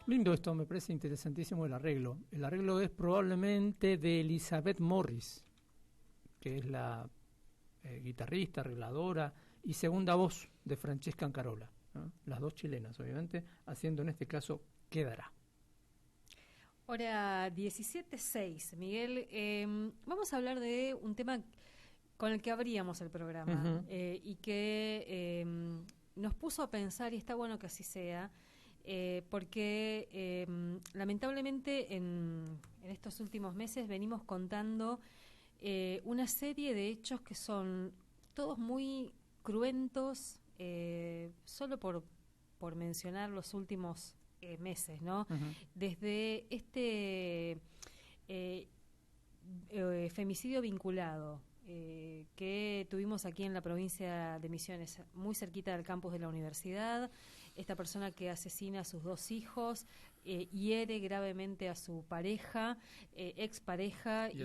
Lindo esto, me parece interesantísimo el arreglo. El arreglo es probablemente de Elizabeth Morris, que es la guitarrista, arregladora y segunda voz de Francesca Ancarola, ¿no? Las dos chilenas, obviamente, haciendo en este caso Quedará. Hora 17:06, Miguel. Vamos a hablar de un tema con el que abríamos el programa y que nos puso a pensar, y está bueno que así sea, porque lamentablemente en estos últimos meses venimos contando una serie de hechos que son todos muy cruentos, solo por mencionar los últimos meses, ¿no? Desde este femicidio vinculado que tuvimos aquí en la provincia de Misiones, muy cerquita del campus de la universidad, esta persona que asesina a sus dos hijos, hiere gravemente a su pareja, expareja y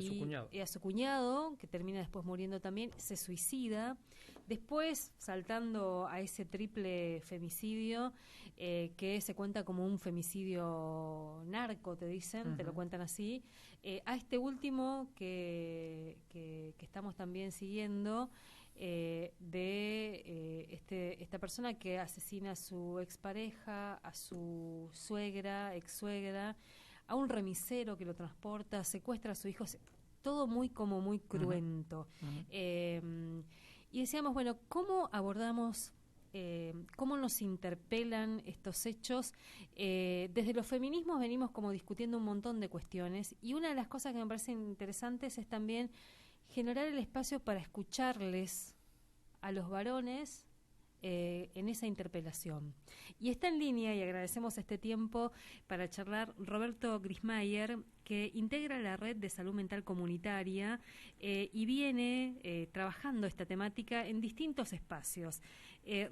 a su cuñado, que termina después muriendo también, se suicida, después saltando a ese triple femicidio que se cuenta como un femicidio narco, te dicen, te lo cuentan así, a este último que estamos también siguiendo, esta persona que asesina a su expareja, a su suegra, ex-suegra, a un remisero que lo transporta, secuestra a su hijo, todo muy cruento. Y decíamos, bueno, ¿cómo abordamos, cómo nos interpelan estos hechos? Desde los feminismos venimos como discutiendo un montón de cuestiones, y una de las cosas que me parecen interesantes es también generar el espacio para escucharles a los varones en esa interpelación. Y está en línea, y agradecemos este tiempo para charlar, Roberto Grismayer, que integra la Red de Salud Mental Comunitaria y viene trabajando esta temática en distintos espacios.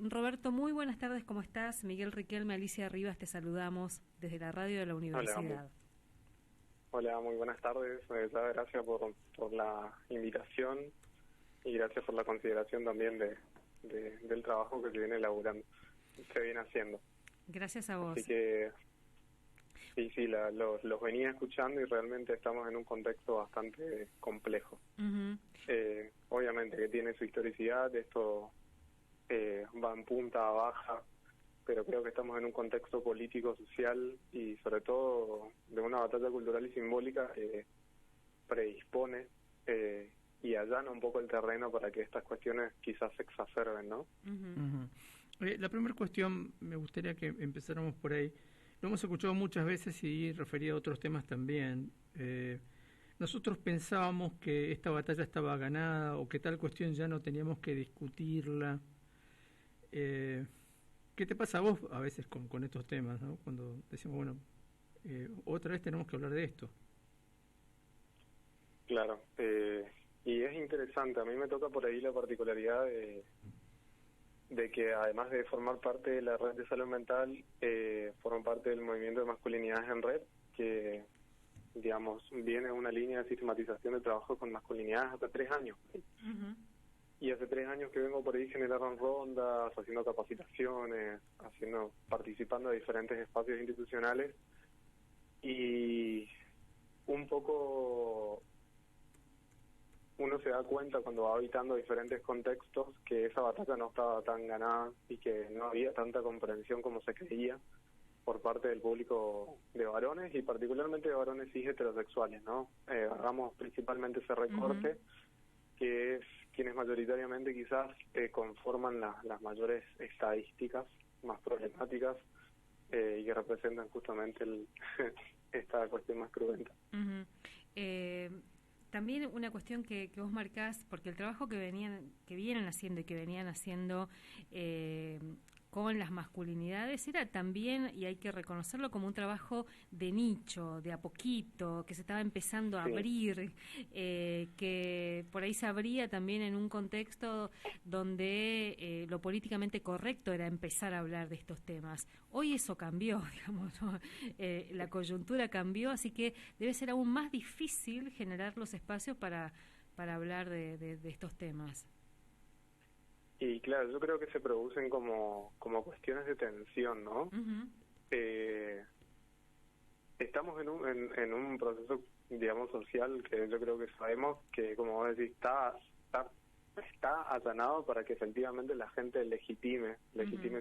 Roberto, muy buenas tardes, ¿cómo estás? Miguel Riquelme, Alicia Rivas, te saludamos desde la radio de la universidad. Hola, muy buenas tardes. Gracias por la invitación y gracias por la consideración también del trabajo que se viene elaborando, se viene haciendo. Gracias a vos. Así que sí, los venía escuchando y realmente estamos en un contexto bastante complejo. Obviamente que tiene su historicidad, esto va en punta, baja, pero creo que estamos en un contexto político, social y sobre todo de una batalla cultural y simbólica que predispone y allana un poco el terreno para que estas cuestiones quizás se exacerben, ¿no? La primera cuestión, me gustaría que empezáramos por ahí. Lo hemos escuchado muchas veces y referido a otros temas también. Nosotros pensábamos que esta batalla estaba ganada o que tal cuestión ya no teníamos que discutirla. ¿Qué te pasa a vos a veces con estos temas, ¿no? Cuando decimos, bueno, otra vez tenemos que hablar de esto? Claro, y es interesante, a mí me toca por ahí la particularidad de que además de formar parte de la red de salud mental, formo parte del movimiento de masculinidades en red, que digamos viene una línea de sistematización de trabajo con masculinidades hasta 3 años. Y hace 3 años que vengo por ahí generando rondas, haciendo capacitaciones, participando de diferentes espacios institucionales, y un poco uno se da cuenta cuando va habitando diferentes contextos que esa batalla no estaba tan ganada y que no había tanta comprensión como se creía por parte del público de varones y particularmente de varones cis heterosexuales, ¿no? Hagamos principalmente ese recorte, que es quienes mayoritariamente quizás conforman las mayores estadísticas más problemáticas y que representan justamente esta cuestión más cruenta. También una cuestión que vos marcás, porque el trabajo que vienen haciendo y que venían haciendo con las masculinidades era también, y hay que reconocerlo, como un trabajo de nicho, de a poquito, que se estaba empezando a abrir, que por ahí se abría también en un contexto donde lo políticamente correcto era empezar a hablar de estos temas. Hoy eso cambió, digamos, ¿no? La coyuntura cambió, así que debe ser aún más difícil generar los espacios para hablar de estos temas. Y claro, yo creo que se producen como cuestiones de tensión, ¿no? estamos en un proceso, digamos, social que yo creo que sabemos que, como vos decís, está allanado para que efectivamente la gente legitime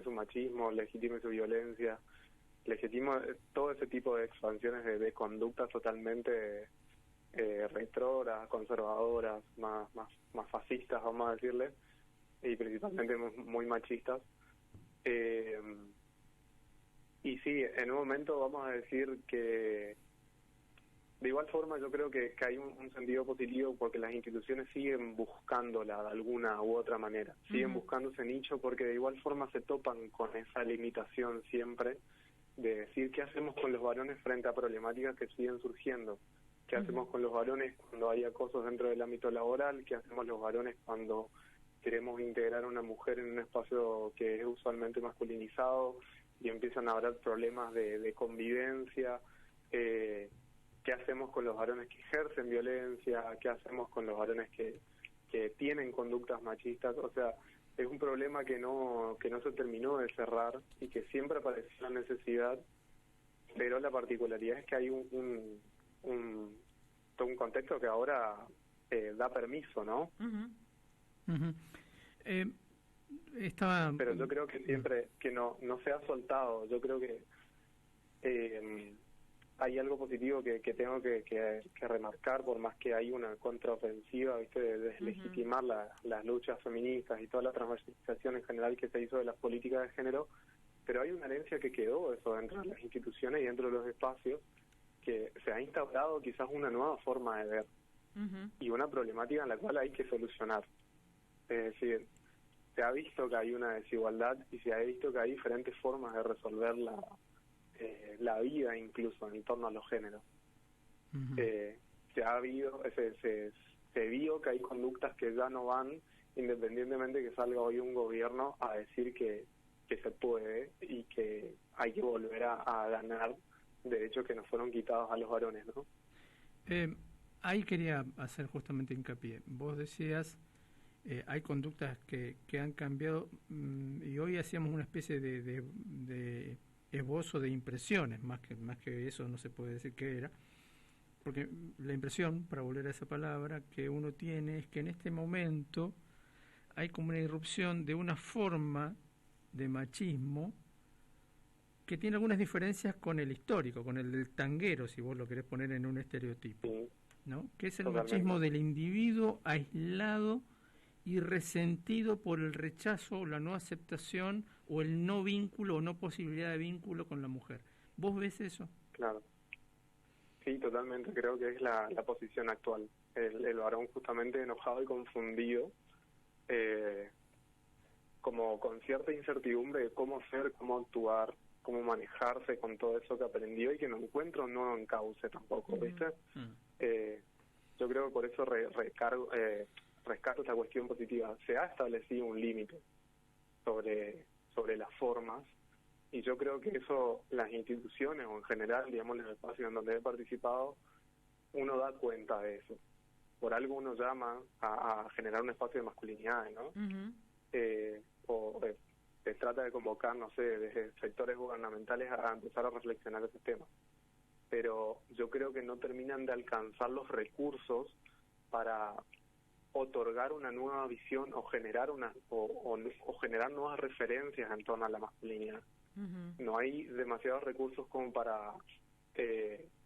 su machismo, legitime su violencia, legitime todo ese tipo de expansiones de conductas totalmente retrógradas, conservadoras, más fascistas, vamos a decirle, y principalmente muy machistas. Y sí, en un momento vamos a decir que de igual forma yo creo que hay un sentido positivo porque las instituciones siguen buscándola de alguna u otra manera, siguen buscando ese nicho porque de igual forma se topan con esa limitación siempre de decir qué hacemos con los varones frente a problemáticas que siguen surgiendo, qué hacemos con los varones cuando hay acosos dentro del ámbito laboral, qué hacemos los varones cuando queremos integrar a una mujer en un espacio que es usualmente masculinizado y empiezan a haber problemas de convivencia, qué hacemos con los varones que ejercen violencia, qué hacemos con los varones que tienen conductas machistas. O sea, es un problema que no se terminó de cerrar y que siempre apareció la necesidad, pero la particularidad es que hay todo un contexto que ahora da permiso, ¿no? Pero yo creo que siempre que no se ha soltado. Yo creo que hay algo positivo que tengo que remarcar, por más que hay una contraofensiva, ¿viste?, de deslegitimar las luchas feministas y toda la transversalización en general que se hizo de las políticas de género, pero hay una herencia que quedó eso dentro de las instituciones y dentro de los espacios, que se ha instaurado quizás una nueva forma de ver y una problemática en la cual hay que solucionar. Es decir, se ha visto que hay una desigualdad y se ha visto que hay diferentes formas de resolver la vida, incluso en torno a los géneros. Se vio que hay conductas que ya no van, independientemente que salga hoy un gobierno a decir que se puede y que hay que volver a ganar derechos que nos fueron quitados a los varones, ¿no? Ahí quería hacer justamente hincapié. Vos decías, hay conductas que han cambiado, y hoy hacíamos una especie de esbozo de impresiones, más que eso no se puede decir qué era, porque la impresión, para volver a esa palabra, que uno tiene es que en este momento hay como una irrupción de una forma de machismo que tiene algunas diferencias con el histórico, con el del tanguero, si vos lo querés poner en un estereotipo, ¿no? Que es el machismo del individuo aislado y resentido por el rechazo o la no aceptación o el no vínculo o no posibilidad de vínculo con la mujer. ¿Vos ves eso? Claro. Sí, totalmente. Creo que es la posición actual. El varón justamente enojado y confundido, como con cierta incertidumbre de cómo ser, cómo actuar, cómo manejarse con todo eso que aprendió y que no encuentra un nuevo encauce tampoco, ¿viste? Yo creo que por eso rescato esta cuestión positiva. Se ha establecido un límite sobre las formas y yo creo que eso, las instituciones o en general, digamos, en el espacio en donde he participado, uno da cuenta de eso. Por algo uno llama a generar un espacio de masculinidades, ¿no? Se trata de convocar, no sé, desde sectores gubernamentales a empezar a reflexionar esos temas. Pero yo creo que no terminan de alcanzar los recursos para otorgar una nueva visión o generar o generar nuevas referencias en torno a la masculinidad. No hay demasiados recursos como para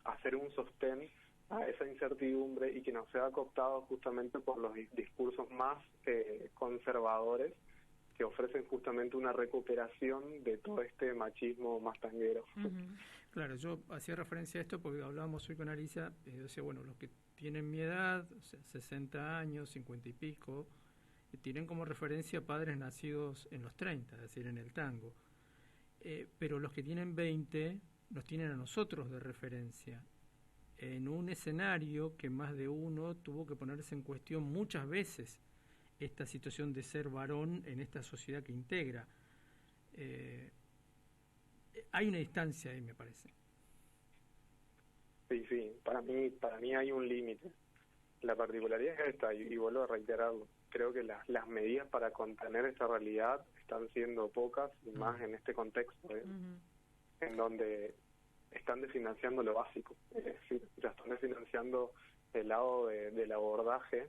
hacer un sostén a esa incertidumbre y que no sea cooptado justamente por los discursos más conservadores que ofrecen justamente una recuperación de todo este machismo más tanguero. Claro, yo hacía referencia a esto porque hablábamos hoy con Alicia, decía, bueno, los que tienen mi edad, o sea, 60 años, 50 y pico, tienen como referencia padres nacidos en los 30, es decir, en el tango. Pero los que tienen 20 nos tienen a nosotros de referencia en un escenario que más de uno tuvo que ponerse en cuestión muchas veces esta situación de ser varón en esta sociedad que integra. Hay una distancia ahí, me parece. Sí, para mí hay un límite. La particularidad es esta, y vuelvo a reiterarlo. Creo que las medidas para contener esa realidad están siendo pocas, y más en este contexto, en donde están desfinanciando lo básico, es decir, ya están desfinanciando el lado del abordaje,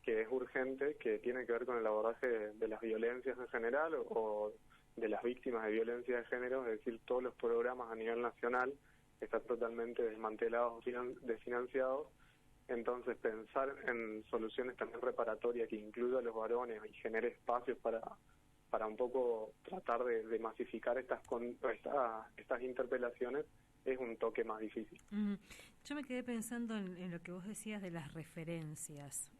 que es urgente, que tiene que ver con el abordaje de las violencias en general o de las víctimas de violencia de género, es decir, todos los programas a nivel nacional están totalmente desmantelados, desfinanciados. Entonces, pensar en soluciones también reparatorias que incluya a los varones y genere espacios para un poco tratar de masificar estas interpelaciones es un toque más difícil. Yo me quedé pensando en lo que vos decías de las referencias.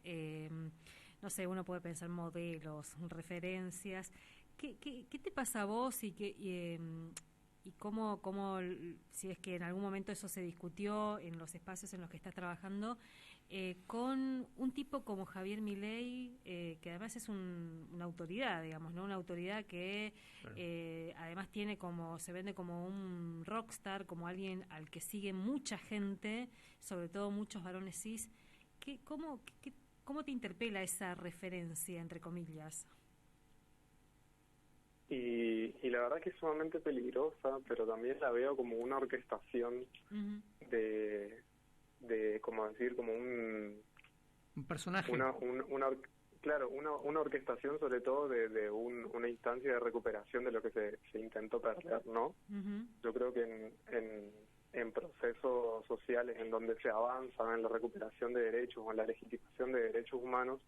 No sé, uno puede pensar modelos, referencias. ¿Qué te pasa a vos y cómo, si es que en algún momento eso se discutió en los espacios en los que estás trabajando, con un tipo como Javier Milei, que además es una autoridad, digamos, ¿no? Una autoridad que claro. Además se vende como un rockstar, como alguien al que sigue mucha gente, sobre todo muchos varones cis. ¿Cómo te interpela esa referencia, entre comillas? Y la verdad que es sumamente peligrosa, pero también la veo como una orquestación de como decir, como un personaje. Una orquestación sobre todo de una instancia de recuperación de lo que se intentó perder, ¿no? Yo creo que en procesos sociales en donde se avanza en la recuperación de derechos o en la legitimación de derechos humanos,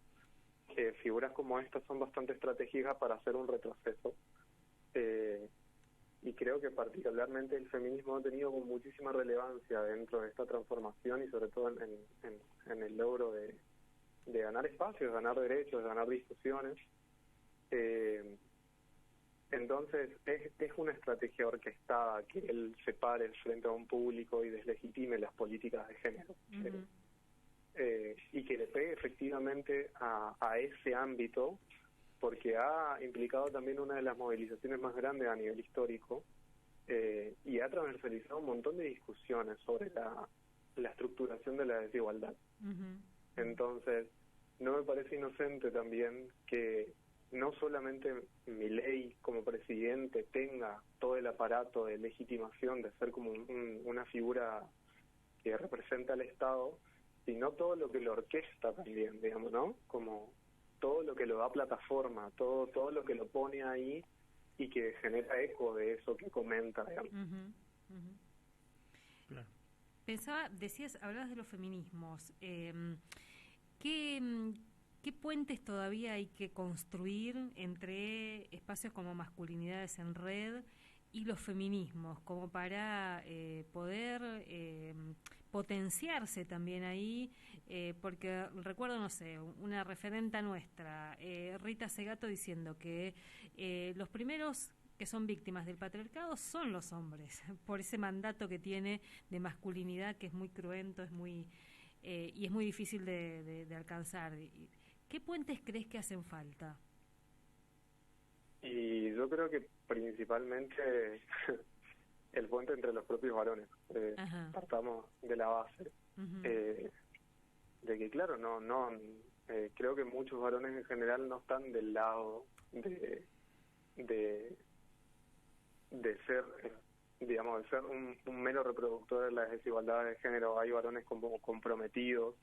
figuras como estas son bastante estratégicas para hacer un retroceso. Y creo que particularmente el feminismo ha tenido con muchísima relevancia dentro de esta transformación y sobre todo en el logro de ganar espacios, ganar derechos, ganar discusiones. Entonces es una estrategia orquestada que él se pare frente a un público y deslegitime las políticas de género. Y que le pegue efectivamente a ese ámbito, porque ha implicado también una de las movilizaciones más grandes a nivel histórico y ha transversalizado un montón de discusiones sobre la estructuración de la desigualdad. Entonces, no me parece inocente también que no solamente Milei como presidente tenga todo el aparato de legitimación de ser como una figura que representa al Estado, sino todo lo que lo orquesta también, digamos, ¿no? Como todo lo que lo da plataforma, todo lo que lo pone ahí y que genera eco de eso que comenta, digamos. Claro. Hablabas de los feminismos. ¿Qué puentes todavía hay que construir entre espacios como Masculinidades en Red y los feminismos, como para poder potenciarse también ahí? Porque recuerdo, no sé, una referenta nuestra, Rita Segato, diciendo que los primeros que son víctimas del patriarcado son los hombres, por ese mandato que tiene de masculinidad que es muy cruento, y es muy difícil de alcanzar. ¿Qué puentes crees que hacen falta? Y yo creo que principalmente el puente entre los propios varones. Partamos de la base. De que, claro, creo que muchos varones en general no están del lado de ser, digamos, de ser un mero reproductor de las desigualdades de género. Hay varones como comprometidos,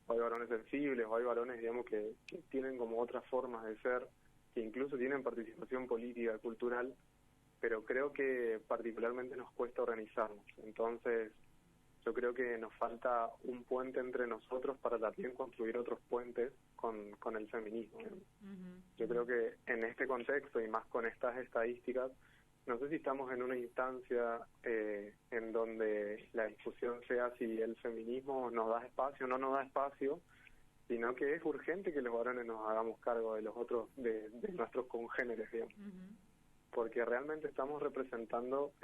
hay varones sensibles, o hay varones, digamos, que tienen como otras formas de ser, que incluso tienen participación política, cultural, pero creo que particularmente nos cuesta organizarnos. Entonces, yo creo que nos falta un puente entre nosotros para también construir otros puentes con el feminismo. Yo creo que en este contexto y más con estas estadísticas, no sé si estamos en una instancia en donde la discusión sea si el feminismo nos da espacio o no nos da espacio, sino que es urgente que los varones nos hagamos cargo de los otros, de nuestros congéneres, digamos. Porque realmente estamos representando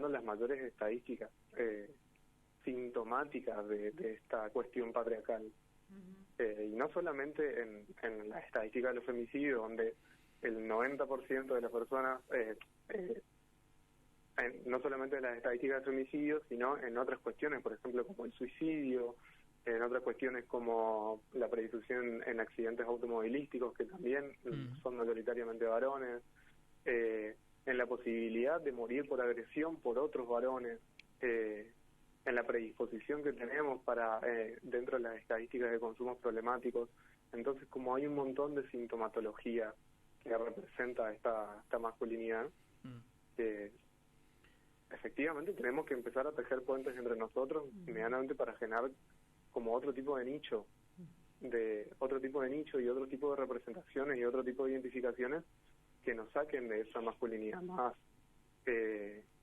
las mayores estadísticas sintomáticas de esta cuestión patriarcal. Y no solamente en la estadística de los femicidios, donde el 90% de las personas, no solamente en las estadísticas de femicidios, sino en otras cuestiones, por ejemplo, como el suicidio, en otras cuestiones como la predisposición en accidentes automovilísticos, que también son mayoritariamente varones, en la posibilidad de morir por agresión por otros varones, en la predisposición que tenemos para dentro de las estadísticas de consumos problemáticos. Entonces, como hay un montón de sintomatología que representa esta masculinidad, efectivamente tenemos que empezar a tejer puentes entre nosotros medianamente para generar como otro tipo de nicho y otro tipo de representaciones y otro tipo de identificaciones que nos saquen de esa masculinidad más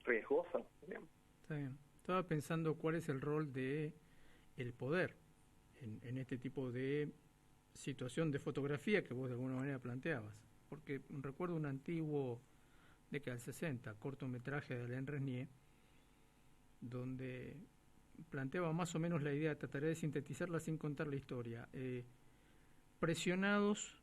riesgosa, digamos. Está bien. Estaba pensando cuál es el rol de el poder en este tipo de situación de fotografía que vos de alguna manera planteabas, porque recuerdo un antiguo década del 60 cortometraje de Alain Resnier donde planteaba más o menos la idea, trataré de sintetizarla sin contar la historia. Presionados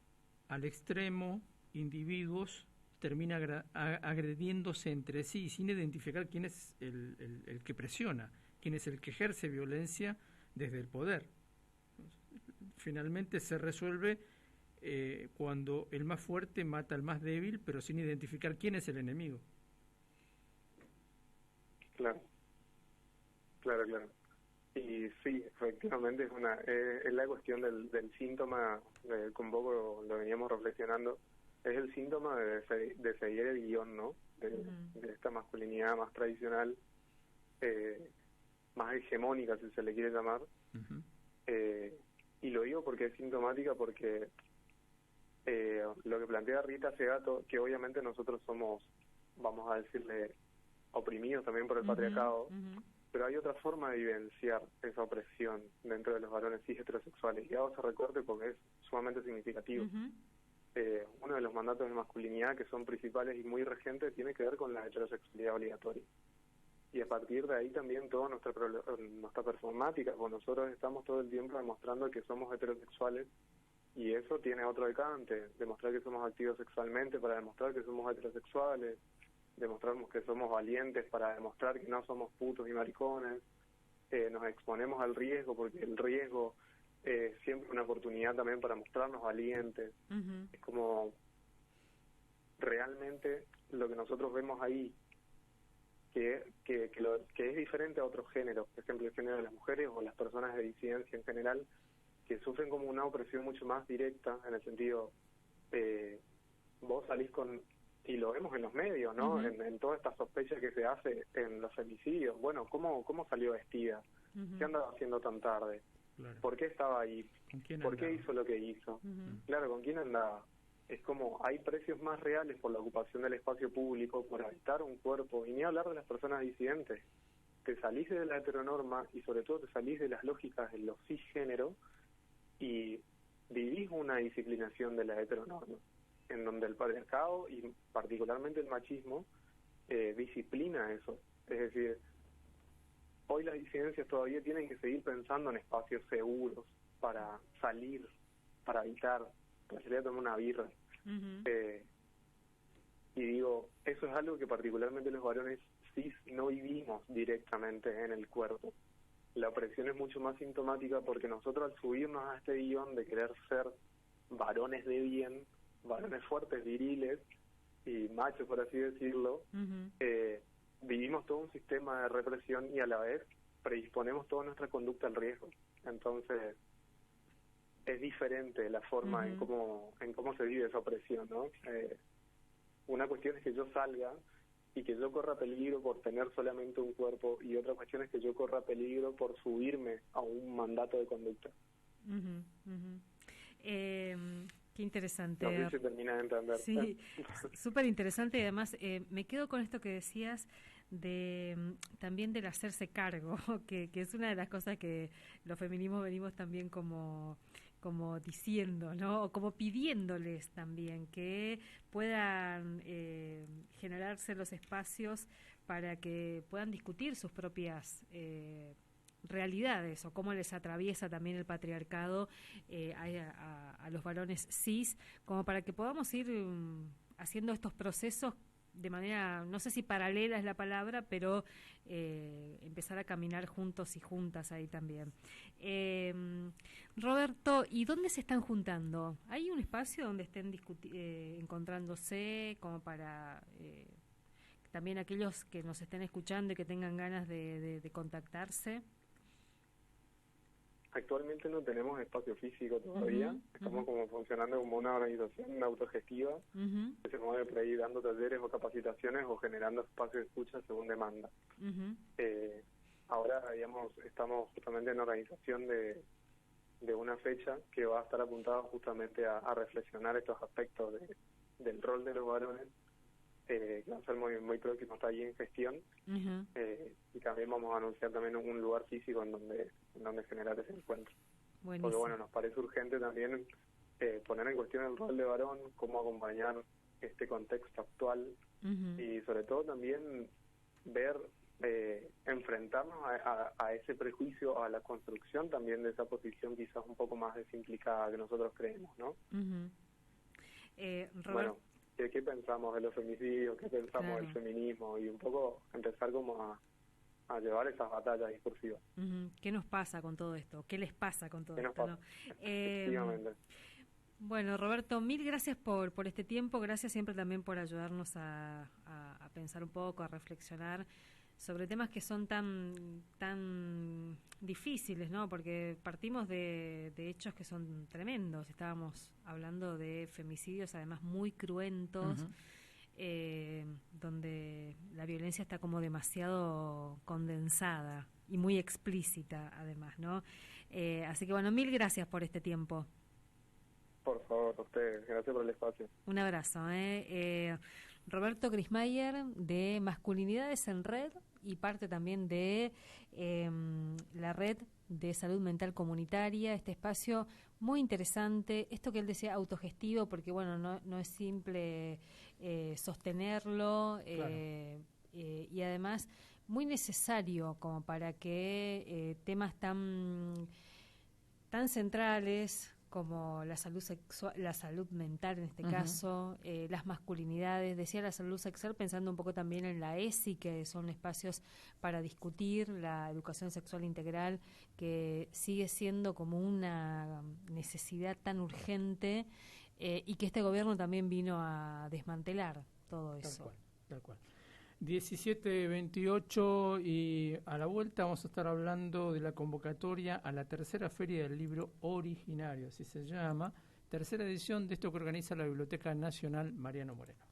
al extremo, individuos termina agrediéndose entre sí sin identificar quién es el que presiona, quién es el que ejerce violencia desde el poder. Finalmente se resuelve cuando el más fuerte mata al más débil, pero sin identificar quién es el enemigo. Claro. Y sí, efectivamente es la cuestión del síntoma, con poco lo veníamos reflexionando, es el síntoma de seguir el guión, ¿no? De esta masculinidad más tradicional, más hegemónica, si se le quiere llamar. Y lo digo porque es sintomática, porque lo que plantea Rita Segato, que obviamente nosotros somos, vamos a decirle, oprimidos también por el patriarcado, pero hay otra forma de vivenciar esa opresión dentro de los varones cis heterosexuales, y hago ese recorte porque es sumamente significativo. Uno de los mandatos de masculinidad que son principales y muy regentes tiene que ver con la heterosexualidad obligatoria. Y a partir de ahí también toda nuestra performática, pues nosotros estamos todo el tiempo demostrando que somos heterosexuales, y eso tiene otro alcance, demostrar que somos activos sexualmente para demostrar que somos heterosexuales, demostramos que somos valientes para demostrar que no somos putos y maricones, nos exponemos al riesgo porque el riesgo es siempre una oportunidad también para mostrarnos valientes. Es como realmente lo que nosotros vemos ahí, que es diferente a otros géneros, por ejemplo el género de las mujeres o las personas de disidencia en general, que sufren como una opresión mucho más directa, en el sentido, vos salís con, y lo vemos en los medios, ¿no? En toda esta sospecha que se hace en los femicidios. Bueno, ¿cómo salió vestida? ¿Qué andaba haciendo tan tarde? Claro. ¿Por qué estaba ahí? ¿Por qué hizo lo que hizo? Claro, ¿con quién andaba? Es como hay precios más reales por la ocupación del espacio público, por habitar un cuerpo, y ni hablar de las personas disidentes. Te salís de la heteronorma y sobre todo te salís de las lógicas de los cisgénero y vivís una disciplinación de la heteronorma, en donde el patriarcado y particularmente el machismo disciplina eso. Es decir, hoy las disidencias todavía tienen que seguir pensando en espacios seguros para salir, para habitar, para salir a tomar una birra. Y digo, eso es algo que particularmente los varones cis no vivimos directamente en el cuerpo. La opresión es mucho más sintomática porque nosotros al subirnos a este guión de querer ser varones de bien, varones fuertes, viriles y machos, por así decirlo, vivimos todo un sistema de represión y a la vez predisponemos toda nuestra conducta al riesgo. Entonces es diferente la forma en cómo se vive esa opresión, ¿no? Una cuestión es que yo salga y que yo corra peligro por tener solamente un cuerpo, y otra cuestión es que yo corra peligro por subirme a un mandato de conducta. Qué interesante. No sé si termina de entender. Sí, súper interesante, y además me quedo con esto que decías también del hacerse cargo, que es una de las cosas que los feminismos venimos también como diciendo, ¿no? O como pidiéndoles también que puedan generarse los espacios para que puedan discutir sus propias realidades o cómo les atraviesa también el patriarcado a los varones cis, como para que podamos ir haciendo estos procesos de manera, no sé si paralela es la palabra, pero empezar a caminar juntos y juntas ahí también. Roberto, ¿y dónde se están juntando? ¿Hay un espacio donde estén encontrándose como para también aquellos que nos estén escuchando y que tengan ganas de contactarse. Actualmente no tenemos espacio físico todavía, estamos como funcionando como una organización autogestiva que se mueve por ahí dando talleres o capacitaciones o generando espacios de escucha según demanda. Ahora, digamos, estamos justamente en organización de una fecha que va a estar apuntada justamente a reflexionar estos aspectos del rol de los varones, que va a ser muy próximo, está ahí en gestión, y también vamos a anunciar también un lugar físico en donde generar ese encuentro. Buenísimo. Porque bueno, nos parece urgente también poner en cuestión el rol de varón, cómo acompañar este contexto actual, y sobre todo también ver, enfrentarnos a ese prejuicio, a la construcción también de esa posición quizás un poco más desimplicada que nosotros creemos, ¿no? Bueno, ¿qué pensamos de los femicidios? ¿Qué pensamos del feminismo? Y un poco empezar como a llevar esas batallas discursivas. ¿Qué nos pasa con todo esto? ¿Qué les pasa con todo esto? ¿No? Efectivamente. Bueno, Roberto, mil gracias por este tiempo, gracias siempre también por ayudarnos a pensar un poco, a reflexionar sobre temas que son tan difíciles, ¿no? Porque partimos de hechos que son tremendos. Estábamos hablando de femicidios, además muy cruentos, donde la violencia está como demasiado condensada y muy explícita, además, ¿no? Así que, bueno, mil gracias por este tiempo. Por favor, a ustedes. Gracias por el espacio. Un abrazo. Roberto Grismayer, de Masculinidades en Red, y parte también de la Red de Salud Mental Comunitaria, este espacio muy interesante, esto que él decía autogestivo, porque bueno, no es simple sostenerlo, claro. Y además muy necesario como para que temas tan centrales como la salud sexual, la salud mental en este caso, las masculinidades, decía la salud sexual pensando un poco también en la ESI, que son espacios para discutir la educación sexual integral, que sigue siendo como una necesidad tan urgente, y que este gobierno también vino a desmantelar todo eso. Tal cual. 17:28 y a la vuelta vamos a estar hablando de la convocatoria a la tercera Feria del Libro Originario, así se llama, tercera edición de esto que organiza la Biblioteca Nacional Mariano Moreno.